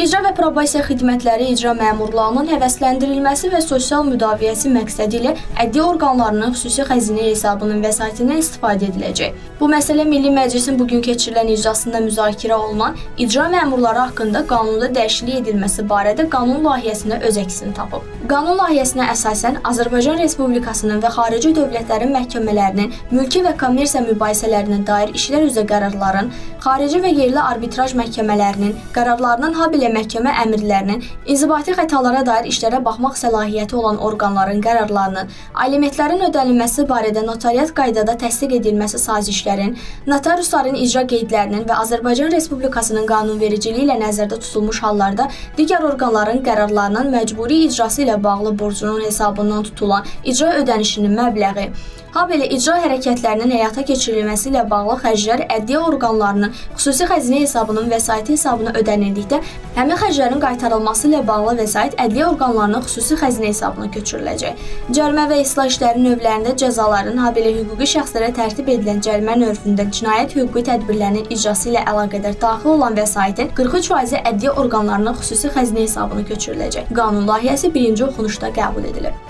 İcra və probasiya xidmətləri icra məmurlarının həvəsləndirilməsi və sosial müdafiəsi məqsədi ilə ədliyyə orqanlarının xüsusi xəzinə hesabının vəsaitindən istifadə ediləcək. Bu məsələ Milli Məclisin bugün keçirilən iclasında müzakirə olunan icra məmurları haqqında qanunda dəyişiklik edilməsi barədə qanun layihəsində öz əksini tapıb. Qanun layihəsinə əsasən Azərbaycan Respublikasının və xarici dövlətlərin məhkəmələrinin mülki və kommersiya mübahisələrinə dair işlər üzrə qərarların, xarici və yerli arbitraj məhkəmələrinin qərarlarının, habelə məhkəmə əmrlərinin, inzibati xətalara dair işlərə baxmaq səlahiyyəti olan orqanların qərarlarının, alimentlərin ödənilməsi barədə notariat qaydada təsdiq edilməsi sazişlərin, notariusların icra qeydlərinin və Azərbaycan Respublikasının qanunvericiliyi ilə nəzərdə tutulmuş hallarda digər orqanların qərarlarının məcburi icrası ilə bağlı borcunun hesabından tutulan icra ödənişinin məbləği, habelə icra hərəkətlərinin həyata keçirilməsi ilə bağlı xərclər ədliyyə orqanlarının xüsusi xəzinə hesabının vəsaiti hesabına ödənildikdə, həmin xərclərin qaytarılması ilə bağlı vəsait ədliyyə orqanlarının xüsusi xəzinə hesabına köçürüləcək. Cərimə və islah işləri növlərində cəzaların, habelə hüquqi şəxslərə tərtib edilən cərimə növündə cinayət hüquqi tədbirlərinin icrası ilə əlaqədar daxil olan vəsaitin 43% ədliyyə orqanlarının xüsusi xəzinə hesabına köçürüləcək. Qanun layihəsi birinci oxunuşda qəbul edilib.